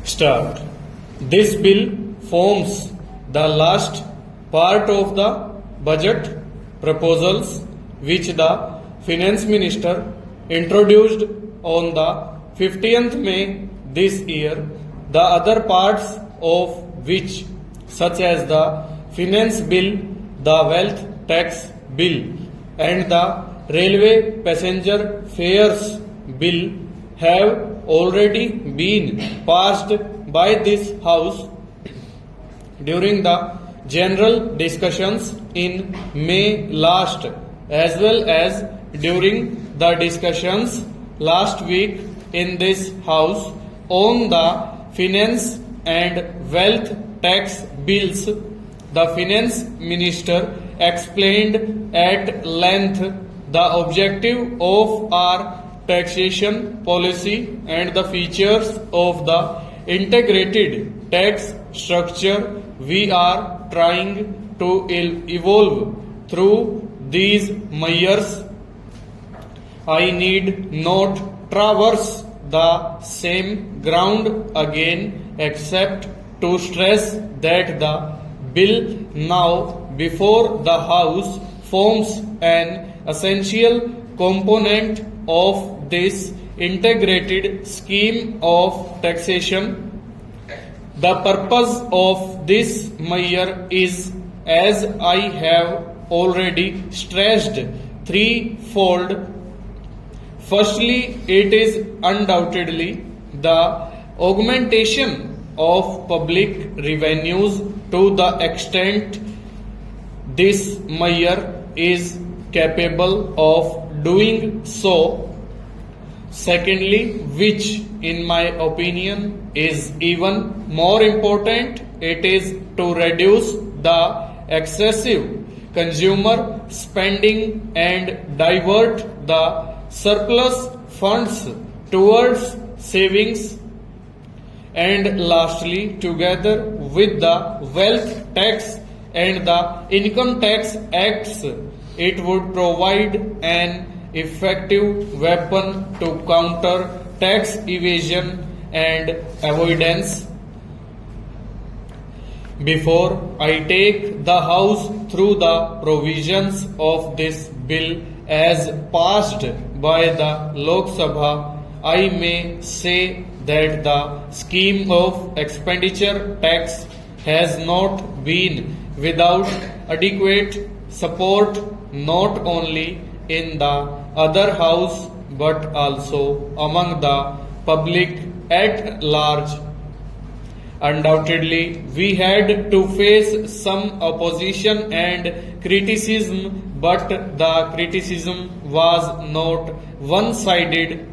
Start. This bill forms the last part of the budget proposals which the Finance Minister introduced on the 15th May this year. The other parts of which, such as the Finance Bill, the Wealth Tax Bill, and the Railway Passenger Fares Bill, have already been passed by this House during the general discussions in May last, as well as during the discussions last week in this House on the finance and wealth tax bills. The Finance Minister explained at length the objective of our taxation policy and the features of the integrated tax structure we are trying to evolve through these measures. I need not traverse the same ground again except to stress that the bill now before the House forms an essential component of this integrated scheme of taxation. The purpose of this measure is, as I have already stressed, threefold. Firstly, it is undoubtedly the augmentation of public revenues to the extent this measure is capable of doing so. Secondly, which in my opinion is even more important, it is to reduce the excessive consumer spending and divert the surplus funds towards savings. And lastly, together with the wealth tax and the income tax acts, it would provide an effective weapon to counter tax evasion and avoidance. Before I take the House through the provisions of this bill as passed by the Lok Sabha, I may say that the scheme of expenditure tax has not been without adequate support not only in the other House but also among the public at large. Undoubtedly, we had to face some opposition and criticism, but the criticism was not one-sided.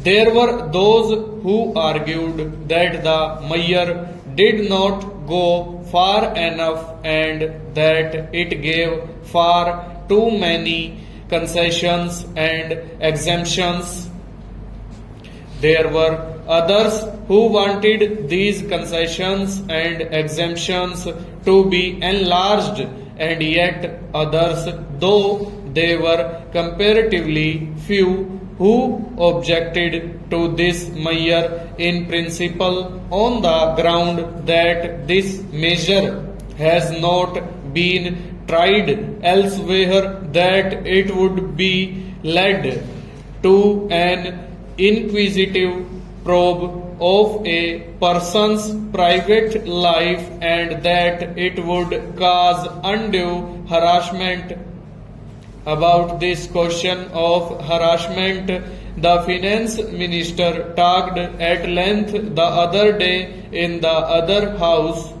There were those who argued that the measure did not go far enough and that it gave far too many concessions and exemptions. There were others who wanted these concessions and exemptions to be enlarged, and yet others, though they were comparatively few, who objected to this measure in principle on the ground that this measure has not been tried elsewhere, that it would be led to an inquisitive probe of a person's private life, and that it would cause undue harassment. About this question of harassment, the Finance Minister talked at length the other day in the other House.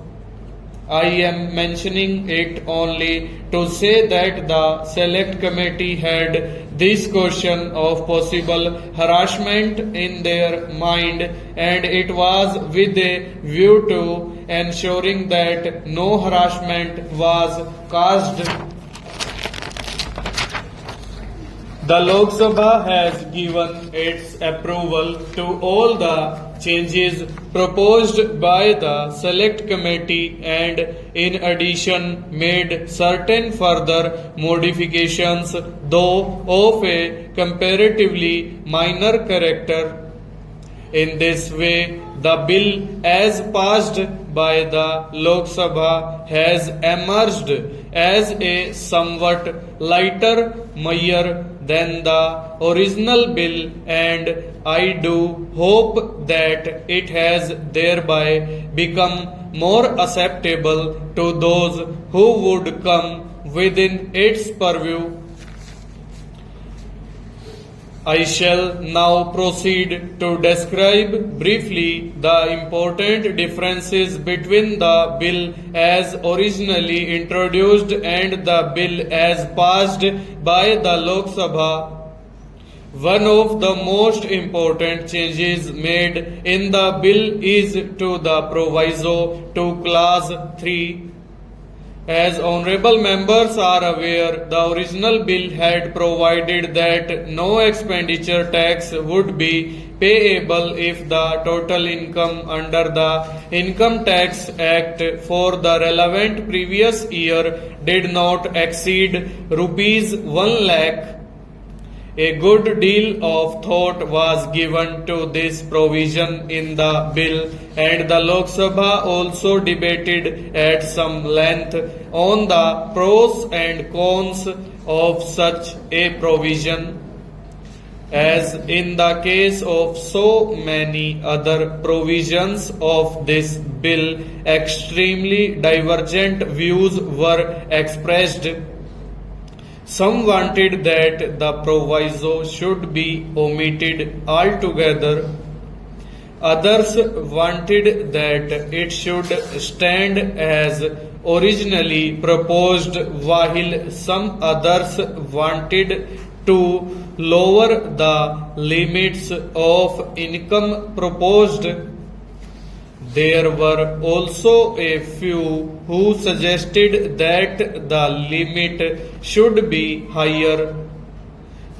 I am mentioning it only to say that the Select Committee had this question of possible harassment in their mind, and it was with a view to ensuring that no harassment was caused. The Lok Sabha has given its approval to all the changes proposed by the Select Committee and in addition made certain further modifications, though of a comparatively minor character. In this way, the bill as passed by the Lok Sabha has emerged as a somewhat lighter measure than the original bill, and I do hope that it has thereby become more acceptable to those who would come within its purview. I shall now proceed to describe briefly the important differences between the bill as originally introduced and the bill as passed by the Lok Sabha. One of the most important changes made in the bill is to the proviso to clause 3. As honorable members are aware, the original bill had provided that no expenditure tax would be payable if the total income under the Income Tax Act for the relevant previous year did not exceed rupees 1 lakh. A good deal of thought was given to this provision in the bill, and the Lok Sabha also debated at some length on the pros and cons of such a provision. As in the case of so many other provisions of this bill, extremely divergent views were expressed. Some wanted that the proviso should be omitted altogether. Others wanted that it should stand as originally proposed, while some others wanted to lower the limits of income proposed. There were also a few who suggested that the limit should be higher.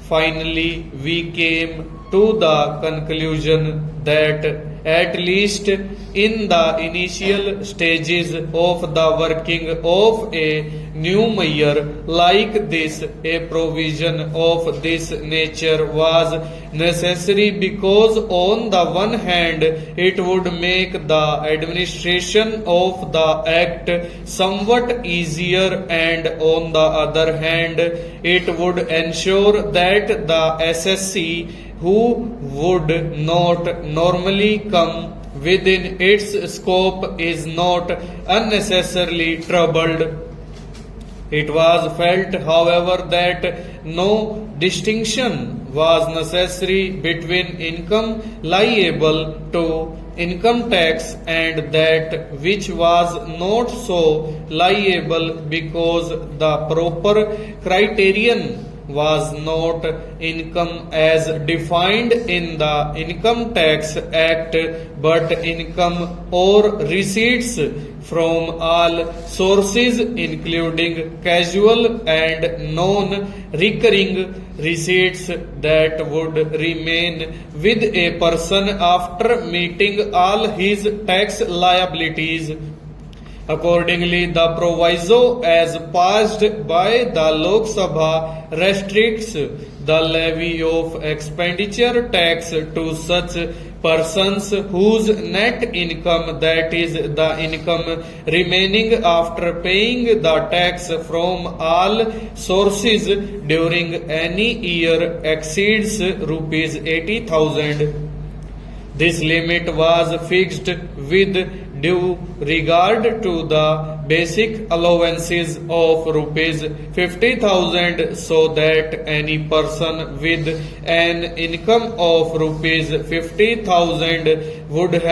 Finally, we came to the conclusion that at least in the initial stages of the working of a new measure like this, a provision of this nature was necessary because on the one hand it would make the administration of the act somewhat easier, and on the other hand it would ensure that the SSC, who would not normally come within its scope, is not unnecessarily troubled. It was felt, however, that no distinction was necessary between income liable to income tax and that which was not so liable because the proper criterion was not income as defined in the Income Tax Act, but income or receipts from all sources, including casual and non-recurring receipts that would remain with a person after meeting all his tax liabilities. Accordingly, the proviso as passed by the Lok Sabha restricts the levy of expenditure tax to such persons whose net income, that is the income remaining after paying the tax from all sources during any year, exceeds rupees 80,000. This limit was fixed with due regard to the basic allowances of rupees 50,000 so that any person with an income of rupees 50,000 would have